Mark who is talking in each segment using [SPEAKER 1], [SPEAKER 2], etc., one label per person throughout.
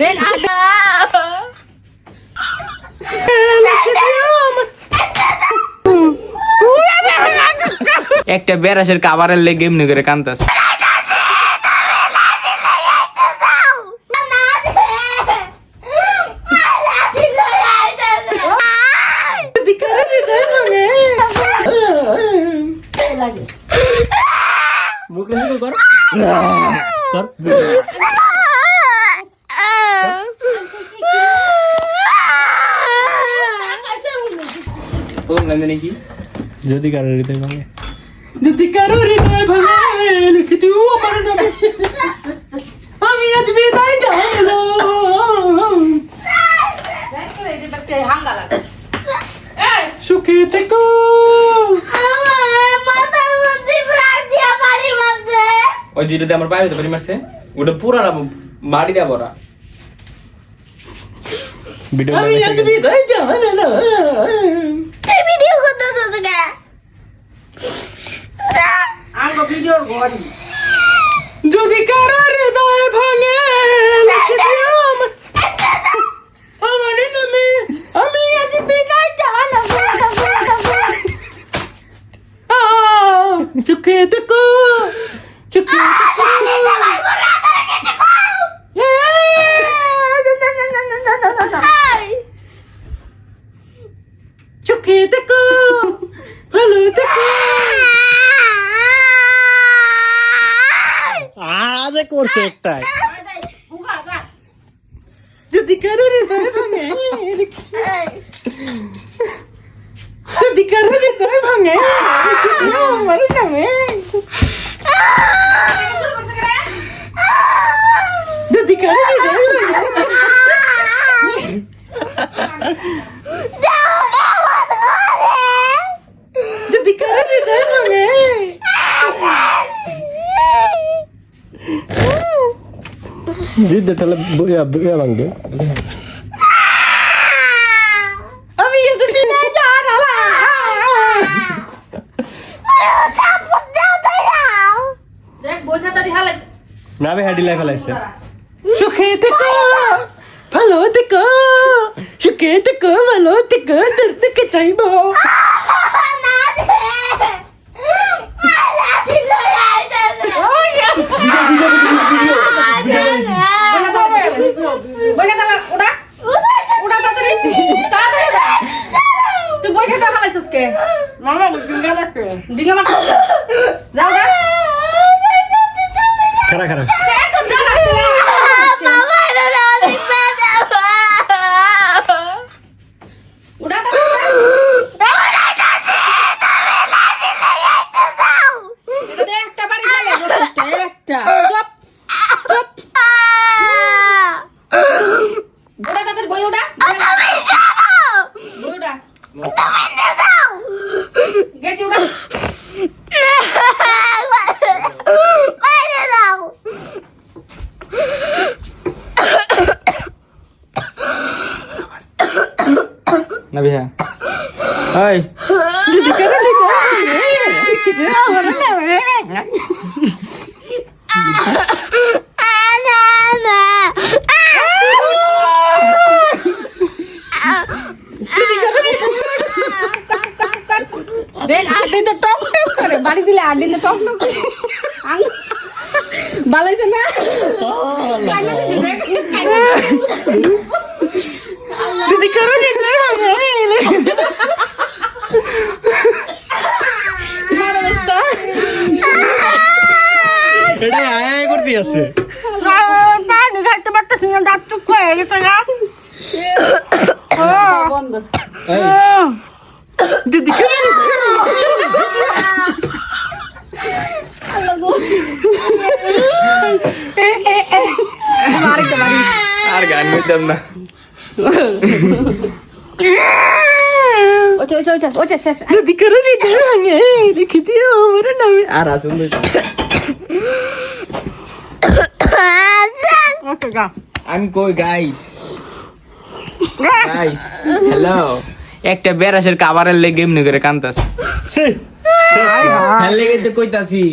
[SPEAKER 1] দেখ আটা
[SPEAKER 2] একটা বেরাসের কাবারের লেগে এমনি করে কান্তাস।
[SPEAKER 3] যদি কারোর হৃদয় ভাঙে,
[SPEAKER 2] যদি কারো হৃদয় ভাঙে লিখে দিও আমার নামে, আমি আজ বিদায় জানালো।
[SPEAKER 1] দেখ করে এটা হাঙ্গা লাগে
[SPEAKER 2] সুখে থেকো। ওই যেটাতে আমার পায়ে হতে পারি মারছে ওটা পুরানা বাড়ি দেওয়া ভরা।
[SPEAKER 3] ভিডিও
[SPEAKER 2] আমি আজ বিদায় জানালো।
[SPEAKER 1] ভিডিও করতে তোকে আঙ্গ ভিডিওর ঘড়ি
[SPEAKER 2] যদি কারো হৃদয় ভাঙে লিখে দিও আমার নামে, আমি আজ বিদায় জানালো। সুখে থেকো, সুখে থেকো। সুখে থেকো, ভালো থেকো।
[SPEAKER 3] আজ করছে একটাই।
[SPEAKER 2] যদি কারো হৃদয় ভাঙে, যদি কারো হৃদয় ভাঙে আমার নামে, যদি কারো হৃদয় ভাঙে, যদি কারো হৃদয় ভাঙে,
[SPEAKER 3] জিদ তাহলে বুয়া ভাঙবে।
[SPEAKER 2] আমি আজ বিদায় জানালো।
[SPEAKER 1] দেখ বইখাতাটি হালাইছে
[SPEAKER 3] না ভাই হাডি লাই ফেলাইছে।
[SPEAKER 2] সুখে থেকো, ভালো থেকো, সুখে থেকো, ভালো থেকো, তোর থেকে চাইবো।
[SPEAKER 1] তুই বইখাতা হালাইছিস কে মামা ডিঙ্গা মারছিস যাও না
[SPEAKER 3] খারা খারা
[SPEAKER 2] না বিহা ওই যদি কারো হৃদয় ভাঙে লিখে দিও আমার নামে।
[SPEAKER 1] দেখ আড্ডি তো টক টক করে বাড়ি দিলে আড্ডি তো টক টক করে ভালোইছে না কান্না দিছে দেখ
[SPEAKER 2] যদি কারো হৃদয় ভাঙে লিখে দিও।
[SPEAKER 1] মার অবস্থা
[SPEAKER 3] এটা আয় করতে আছে।
[SPEAKER 1] পানি খাইতে পারতেছি না দাঁত চুপ হয়ে গেছে না বন্ধ
[SPEAKER 2] যদি কারো হৃদয়
[SPEAKER 1] আরেকটা বাড়ি
[SPEAKER 2] আর গান নিতাম না।
[SPEAKER 1] ওচে ওচে ওচে ওচে শেষ
[SPEAKER 2] যদি কারো হৃদয় ভাঙে লিখে দিও আমার নামে। আর আসুন
[SPEAKER 1] ওকে গা
[SPEAKER 2] আমি কই গাইস, গাইস হ্যালো, একটা বেরাসের কাবারের লেগে এমনি করে কান্তাস। হ্যাঁ লেগে তো কইতাছি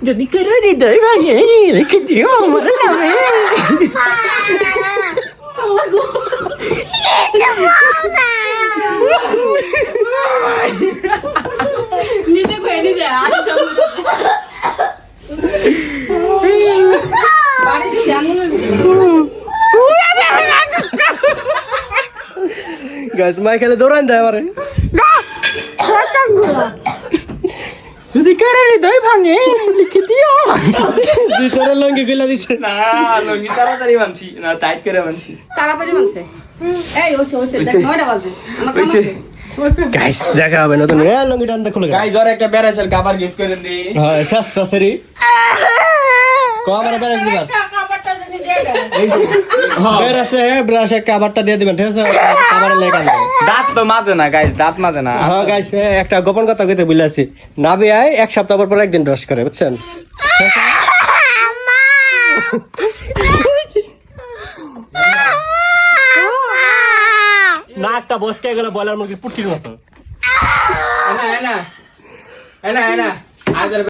[SPEAKER 2] যদি কারো হৃদয় ভাঙে লিখে দিও আমার নামে।
[SPEAKER 3] গাছ মাই খেলে দৌড়ান দেয় আমারে
[SPEAKER 2] যদি কারো হৃদয় ভাঙে লিখে দিও।
[SPEAKER 3] তুই তোর লঙ্গি খুলে দিচ্ছে
[SPEAKER 4] না লঙ্গি তাড়াতাড়ি মানছি না টাইট করে মানছি
[SPEAKER 1] তাড়াতাড়ি মানছে এই ওইছে
[SPEAKER 4] ওইছে।
[SPEAKER 1] দেখ 9টা বাজে আমার কাম
[SPEAKER 4] ওইছে।
[SPEAKER 1] আছে
[SPEAKER 3] গাইস দেখা হবে নতুন লঙ্গি টানতে খুলে গেল
[SPEAKER 4] গাইজ ওর একটা ব্যারাসের কাবার গিফট করে দিই
[SPEAKER 3] হ্যাঁ শেষ সরি কমারে বেরাস দিবা বেরাসে ব্রাশে কাভারটা দিয়ে দিবেন ঠিক আছে কাভারে লেখা নেই
[SPEAKER 4] দাঁত তো মাজে না গাইজ দাঁত মাজে না
[SPEAKER 3] হ্যাঁ গাইস একটা গোপন কথা কইতে ভুলে আছি নাবি আয় এক সপ্তাহ পর একদিন ব্রাশ করে বুঝছেন নাকটা বসকে গেল বলার মুরগি পুটির মতো
[SPEAKER 4] এনা এনা এনা এনা আজ